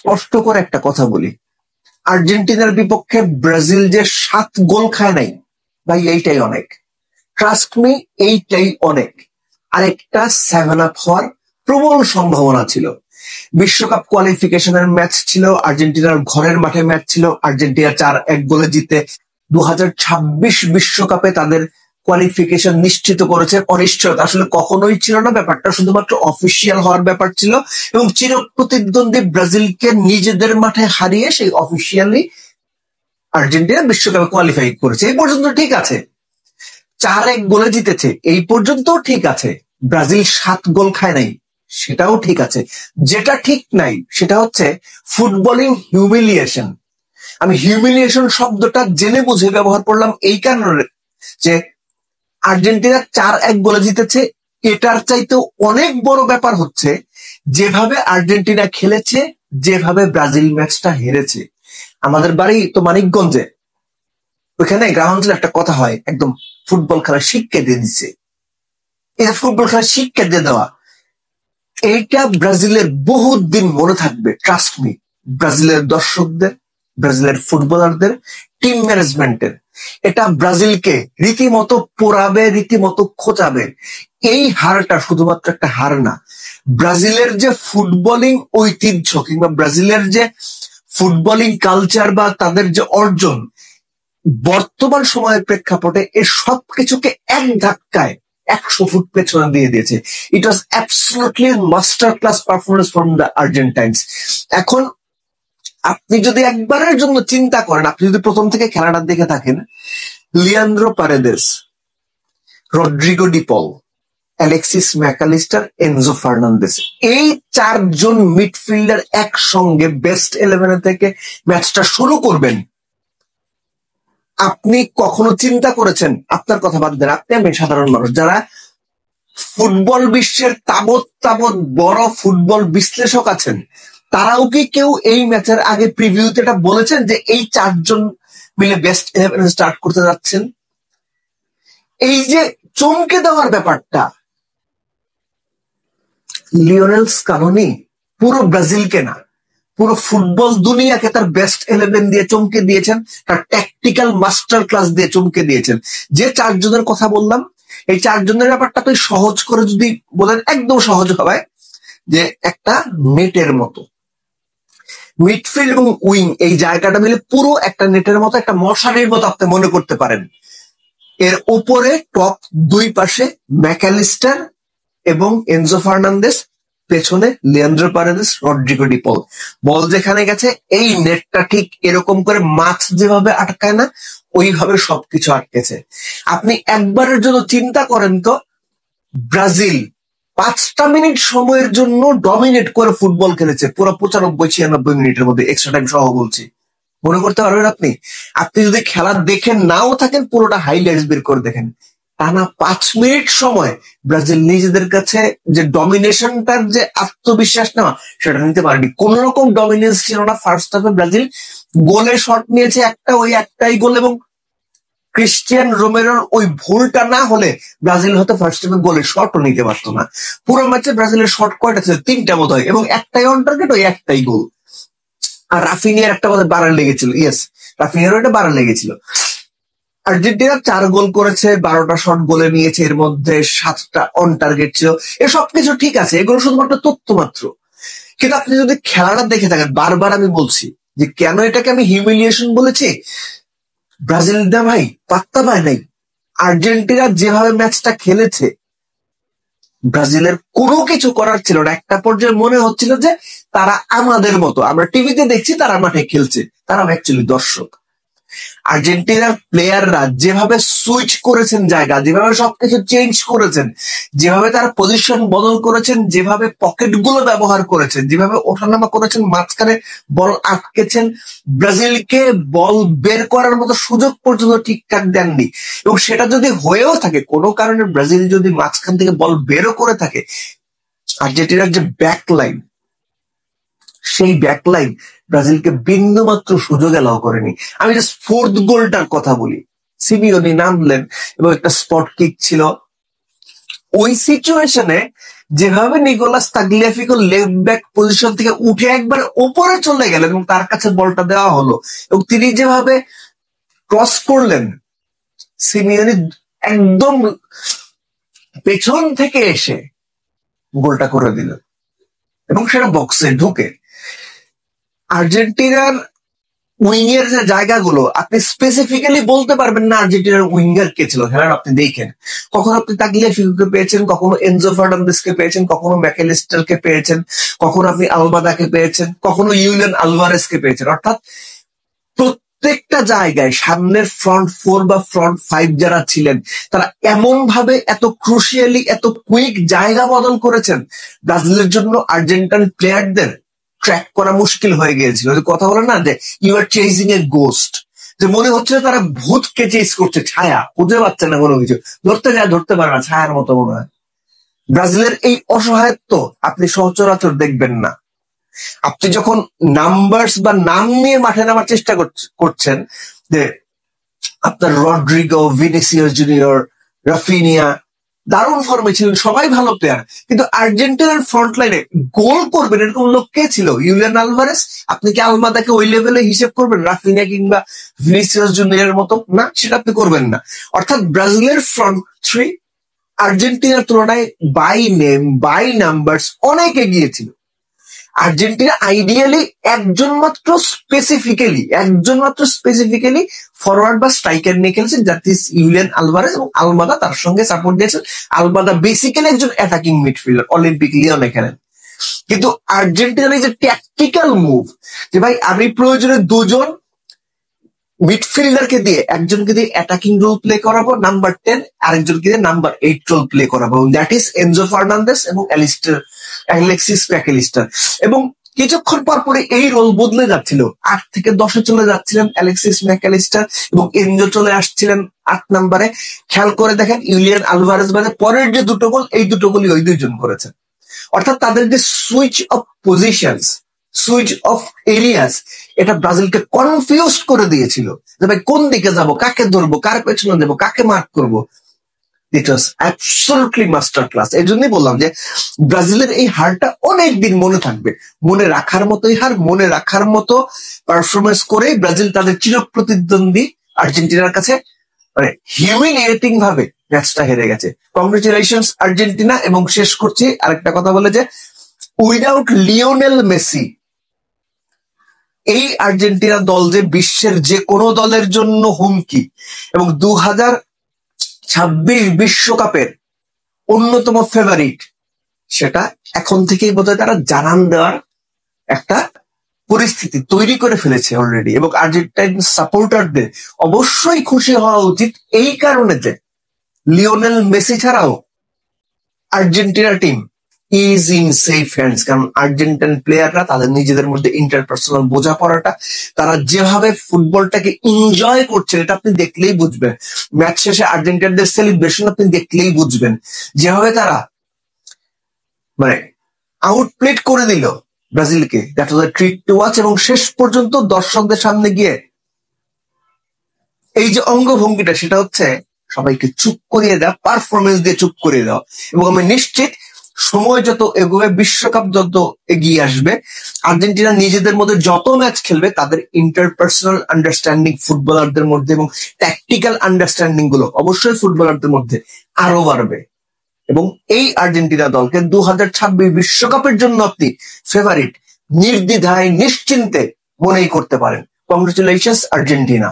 স্পষ্ট করে একটা কথা বলি, আর্জেন্টিনার বিপক্ষে ব্রাজিল যে 7 গোল খায় নাই ভাই, এইটাই অনেক। ট্রাস্ট মি, এইটাই অনেক। আরেকটা 7 আপ হওয়ার প্রবল সম্ভাবনা ছিল। বিশ্বকাপ কোয়ালিফিকেশনের ম্যাচ ছিল, আর্জেন্টিনার ঘরের মাঠে ম্যাচ ছিল, আর্জেন্টিনা 4-1 গোলে জিতে 2026 বিশ্বকাপে তাদের কোয়ালিফিকেশন নিশ্চিত করেছে। অনিশ্চয়তা আসলে কখনোই ছিল না, ব্যাপারটা শুধুমাত্র অফিসিয়াল হওয়ার ব্যাপার ছিল, এবং চির প্রতিদ্বন্দ্বী ব্রাজিলকে নিজেদের মাঠে হারিয়ে সেই অফিসিয়ালি আর্জেন্টিনা বিশ্বকাপে কোয়ালিফাই করেছে। এই পর্যন্ত ঠিক আছে। 4-1 গোলে জিতেছে, এই পর্যন্ত ঠিক আছে। ব্রাজিল 7 গোল খায় নাই, সেটাও ঠিক আছে। যেটা ঠিক নাই সেটা হচ্ছে ফুটবলিং হিউমিলিয়েশন। আমি হিউমিলিয়েশন শব্দটা জেনে বুঝে ব্যবহার করলাম এই কারণে যে আর্জেন্টিনা 4-1 গোলে জিতেছে, এটার চাইতেও অনেক বড় ব্যাপার হচ্ছে যেভাবে আর্জেন্টিনা খেলেছে, যেভাবে ব্রাজিল ম্যাচটা হেরেছে। আমাদের বাড়ি তো মানিকগঞ্জে, ওইখানে গ্রামাঞ্চলে একটা কথা হয়, একদম ফুটবল খেলা শিক্ষা দিয়ে দিচ্ছে। এই ফুটবল খেলা শিক্ষা দিয়ে দেওয়া, এইটা ব্রাজিলের বহুত দিন মনে থাকবে। ট্রাস্ট মি, ব্রাজিলের দর্শকদের, ব্রাজিলের ফুটবলারদের, টিম ম্যানেজমেন্টের। এটা ব্রাজিলকে রীতিমতো পোড়াবে, রীতিমতো খোঁচাবে। এই হারটা শুধুমাত্র একটা হার না, ব্রাজিলের যে ফুটবলিং ঐতিহ্য কিংবা ব্রাজিলের যে ফুটবলিং কালচার বা তাদের যে অর্জন বর্তমান সময়ের প্রেক্ষাপটে, এর সবকিছুকে এক ধাক্কায় 100 ফুট পেছনে দিয়ে দিয়েছে। It was absolutely master class performance from the Argentines. এখন আপনি যদি একবারের জন্য চিন্তা করেন, আপনি যদি প্রথম থেকে খেলাটা দেখে থাকেন, লিয়ান্দ্রো পারেদেস, রড্রিগো ডি পল, অ্যালেক্সিস ম্যাকালিস্টার, এনজো ফার্নান্দেস, এই 4 জন মিডফিল্ডার একসঙ্গে বেস্ট 11 থেকে ম্যাচটা শুরু করবেন। আপনি কখনো চিন্তা করেছেন? আপনার কথা বাদ দেন, আপনি আমি সাধারণ মানুষ যারা ফুটবল বিশ্বের তাবৎ তাবৎ বড় ফুটবল বিশ্লেষক আছেন, তারাও কি কেউ এই ম্যাচের আগে প্রিভিউতে এটা বলেছেন যে এই 4 জন মিলে বেস্ট 11 স্টার্ট করতে যাচ্ছেন? এই যে চমকে দেওয়ার ব্যাপারটা, লিওনেল স্কালোনি পুরো ব্রাজিলকে না, পুরো ফুটবল দুনিয়াকে তার বেস্ট 11 দিয়ে চমকে দিয়েছেন, তার ট্যাকটিক্যাল মাস্টার ক্লাস দিয়ে চমকে দিয়েছেন। যে 4 জনের কথা বললাম, এই 4 জনের ব্যাপারটা তুই সহজ করে যদি বলেন, একদম সহজ হবে যে একটা নেটের মতো মিডফিল্ড এবং উইং, এই জায়গাটা মিলে পুরো একটা নেটের মতো, একটা মশারির মতো আপনি মনে করতে পারেন। এর উপরে টপ 2 পাশে ম্যাকালিস্টার এবং এনজো ফার্নান্দেস, পেছনে লিয়ান্দ্রো পারেদেস, রড্রিগো ডি পল। বল যেখানে গেছে এই নেটটা ঠিক এরকম করে মাছ যেভাবে আটকায় না, ওইভাবে সবকিছু আটকেছে। আপনি একবারের জন্য চিন্তা করেন তো, ব্রাজিল 5টা মিনিট সময়ের জন্য ডমিনেট করে ফুটবল খেলেছে, পুরো 95-96 মিনিটের মধ্যে, এক্সট্রা টাইম সহ বলছি। মনে করতে পারবেন আপনি? আপনি যদি খেলা দেখেন নাও থাকেন, পুরোটা হাইলাইটস বের করে দেখেন, টানা 5 মিনিট সময় ব্রাজিল নিজেদের কাছে যে ডমিনেশনটার যে আত্মবিশ্বাস নেওয়া, সেটা নিতে পারেনি। কোন রকম ডমিনেন্স ছিল না ফার্স্ট হাফে। ব্রাজিল গোলে শট নিয়েছে একটা, ওই একটাই গোল, এবং ক্রিস্টিয়ান রোমেরোর ওই ভুলটা না হলে ব্রাজিল হয়তো ফার্স্ট হাফে গোলের শটও নিতে পারতো না। পুরো ম্যাচে ব্রাজিলের শট কয়টা ছিল? 3টা বোধ হয়, এবং একটাই অন টার্গেট, ওই একটাই গোল। আর রাফিনিয়ার একটা বোধহয় বাড়া লেগেছিল, ইয়েস, রাফিনিয়ারও এটা বাড়া লেগেছিল। আর্জেন্টিনা 4 গোল করেছে, 12টা শট গোলে নিয়েছে, এর মধ্যে 7টা অন টার্গেট ছিল। এ সবকিছু ঠিক আছে, এগুলো শুধুমাত্র তথ্য মাত্র। কিন্তু আপনি যদি খেলাটা দেখে থাকেন, বারবার আমি বলছি যে কেন এটাকে আমি হিউমিলিয়েশন বলেছি। ব্রাজিল দা ভাই পাত্তা পায় নাই। আর্জেন্টিনা যেভাবে ম্যাচটা খেলেছে, ব্রাজিলের কোনো কিছু করার ছিল না। একটা পর্যায়ে মনে হচ্ছিল যে তারা আমাদের মতো, আমরা টিভিতে দেখছি তারা মাঠে খেলছে, তারা অ্যাকচুয়ালি দর্শক। আর্জেন্টিনার প্লেয়াররা যেভাবে সুইচ করেছেন জায়গা, যেভাবে সবকিছু চেঞ্জ করেছেন, যেভাবে তারা পজিশন বদল করেছেন, যেভাবে পকেটগুলো ব্যবহার করেছেন, যেভাবে ওঠানামা করেছেন, মাঝখানে বল আটকেছেন, ব্রাজিলকে বল বের করার মতো সুযোগ পর্যন্ত ঠিকঠাক দেননি। এবং সেটা যদি হয়েও থাকে, কোনো কারণে ব্রাজিল যদি মাঝখান থেকে বল বেরও করে থাকে, আর্জেন্টিনার যে ব্যাকলাইন, সেই ব্যাকলাইন ব্রাজিলকে বিন্দু মাত্র সুযোগ এলাও করেনি। আমি জাস্ট 4th গোলটার কথা বলি। সিমিওনি নামলেন এবং একটা স্পট কিক ছিল, ওই সিচুয়েশনে যেভাবে Nicolas Tagliafico left back position থেকে উঠে একবার ওপরে চলে গেলেন এবং তার কাছে বলটা দেওয়া হলো এবং তিনি যেভাবে ক্রস করলেন, সিমিওনি একদম পেছন থেকে এসে গোলটা করে দিল এবং সেটা বক্সে ঢুকে। আর্জেন্টিনার উইংয়ের যে জায়গাগুলো আপনি স্পেসিফিক্যালি বলতে পারবেন না আর্জেন্টিনার উইঙ্গার কে ছিল খেলার, আপনি দেখেন কখনো আপনি তাগলিয়াফিকোকে পেয়েছেন, কখনো এনজো ফার্নান্দেজকে পেয়েছেন, কখনো ম্যাকঅ্যালিস্টারকে পেয়েছেন, কখনো আপনি আলমাদাকে পেয়েছেন, কখনো ইউলিয়ান আলভারেজকে পেয়েছেন। অর্থাৎ প্রত্যেকটা জায়গায় সামনের ফ্রন্ট ফোর বা ফ্রন্ট ফাইভ যারা ছিলেন তারা এমন ভাবে এত ক্রুশিয়ালি এত কুইক জায়গা বদল করেছেন, ব্রাজিলের জন্য আর্জেন্টাইন প্লেয়ারদের ট্র্যাক করা মুশকিল হয়ে গিয়েছিল। কথা বলে না যে you are chasing a ghost, যে মনে হচ্ছে তারা ভূতকে চেজ করছে, ছায়া খুঁজে পাচ্ছে না কোনো কিছু, ধরতে পারে না, ছায়ার মতো মনে হয়। ব্রাজিলের এই অসহায়ত্ব আপনি সচরাচর দেখবেন না। আপনি যখন নাম্বারস বা নাম নিয়ে মাঠে নামার চেষ্টা করছেন, যে আপনার রড্রিগো, ভিনিসিয়াস জুনিয়র, রাফিনিয়া দারুণ ফর্মে ছিলেন, সবাই ভালো প্লেয়ার, কিন্তু আর্জেন্টিনার ফ্রন্ট লাইনে গোল করবেন এরকম লোক কে ছিল? ইউলিয়ান আলভারেজ। আপনি কি আলমাদাকে ওই লেভেলে হিসেব করবেন রাফিনিয়া কিংবা ভিনিসিয়াস জুনিয়রের মতো? না, সেটা আপনি করবেন না। অর্থাৎ ব্রাজিলের ফ্রন্ট থ্রি আর্জেন্টিনার তুলনায় বাই নেম বাই নাম্বারস অনেক এগিয়ে ছিল। আর্জেন্টিনা আইডিয়ালি একজন মাত্র স্পেসিফিক্যালি ফরওয়ার্ড বা স্ট্রাইকার নিয়ে খেলছেন, দ্যাট ইজ ইউলিয়ান আলভারেজ, এবং আলমাদা তার সঙ্গে সাপোর্ট দিয়েছেন। আলমাদা বেসিক্যালি একজন অ্যাটাকিং মিডফিল্ডার, অলিম্পিক লিওনে খেলেন। কিন্তু আর্জেন্টিনার এই যে ট্যাকটিক্যাল মুভ, যে ভাই আমি প্রয়োজনে দুজন মিডফিল্ডারকে দিয়ে একজনকে দিয়ে অ্যাটাকিং রোল প্লে করাবো, নাম্বার 10, আরেকজনকে দিয়ে নাম্বার 8 রোল প্লে করাবো, দ্যাট ইজ এনজো ফার্নান্দেজ এবং অ্যালেক্সিস ম্যাকঅ্যালিস্টার। এবং কিছুক্ষণ পর পরে এই রোল বদলে যাচ্ছিল, 8 থেকে 10-এ চলে যাচ্ছিলেন অ্যালেক্সিস ম্যাকঅ্যালিস্টার এবং এনজো চলে আসছিলেন 8 নম্বরে। খেয়াল করে দেখেন ইউলিয়ান আলভারেজ মানে পরের যে দুটো গোল, এই দুটো গোলই ওই দুইজন করেছেন। অর্থাৎ তাদের যে switch off positions, switch off areas, এটা ব্রাজিলকে কনফিউজ করে দিয়েছিল যে ভাই কোন দিকে যাব, কাকে ধরবো, কার পেছনে দেবো, কাকে মার্ক করবো। ইট ওয়াজ অ্যাবসলিউটলি মাস্টার ক্লাস। এই জন্যই বললাম যে ব্রাজিলের এই হারটা অনেকদিন মনে থাকবে, মনে রাখার মতোই হার, মনে রাখার মতো পারফরমেন্স করে ব্রাজিল তাদের চিরপ্রতিদ্বন্দ্বী আর্জেন্টিনার কাছে মানে হিউমিলিয়েটিং ভাবে ম্যাচটা হেরে গেছে। Congratulations Argentina. এবং শেষ করছি আরেকটা কথা বলে যে উইদাউট লিওনেল মেসি এই আর্জেন্টিনা দল যে বিশ্বের যে কোনো দলের জন্য হুমকি, এবং 2026 বিশ্বকাপের অন্যতম ফেভারিট, সেটা এখন থেকেই বোধহয় তারা জানান দেওয়ার একটা পরিস্থিতি তৈরি করে ফেলেছে অলরেডি। এবং আর্জেন্টাইন সাপোর্টারদের অবশ্যই খুশি হওয়া উচিত এই কারণে যে লিওনেল মেসি ছাড়াও Argentina team is in safe hands. কারণ আর্জেন্টাইন প্লেয়াররা তাদের নিজেদের মধ্যে ইন্টারপার্সোনাল বোঝাপড়াটা, তারা যেভাবে ফুটবলটাকে এনজয় করছে এটা আপনি দেখলেই বুঝবেন। ম্যাচ শেষে আর্জেন্টিনাদের সেলিব্রেশন আপনি দেখলেই বুঝবেন, যেভাবে তারা মানে আউটপ্লেট করে দিল ব্রাজিলকে, that was a treat to watch. এবং শেষ পর্যন্ত দর্শকদের সামনে গিয়ে এই যে অঙ্গভঙ্গিটা, সেটা হচ্ছে সবাইকে চুপ করিয়ে দেওয়া, পারফরমেন্স দিয়ে চুপ করিয়ে দেওয়া। এবং আমি নিশ্চিত সময় যত এগোবে, বিশ্বকাপ যত এগিয়ে আসবে, আর্জেন্টিনা নিজেদের মধ্যে যত ম্যাচ খেলবে তাদের ইন্টারপার্সোনাল আন্ডারস্ট্যান্ডিং ফুটবলারদের মধ্যে এবং ট্যাকটিক্যাল আন্ডারস্ট্যান্ডিং গুলো অবশ্যই ফুটবলারদের মধ্যে আরো বাড়বে। এবং এই আর্জেন্টিনা দলকে 2026 বিশ্বকাপের জন্য আপনি ফেভারিট নির্দ্বিধায় নিশ্চিন্তে মনেই করতে পারেন। Congratulations Argentina.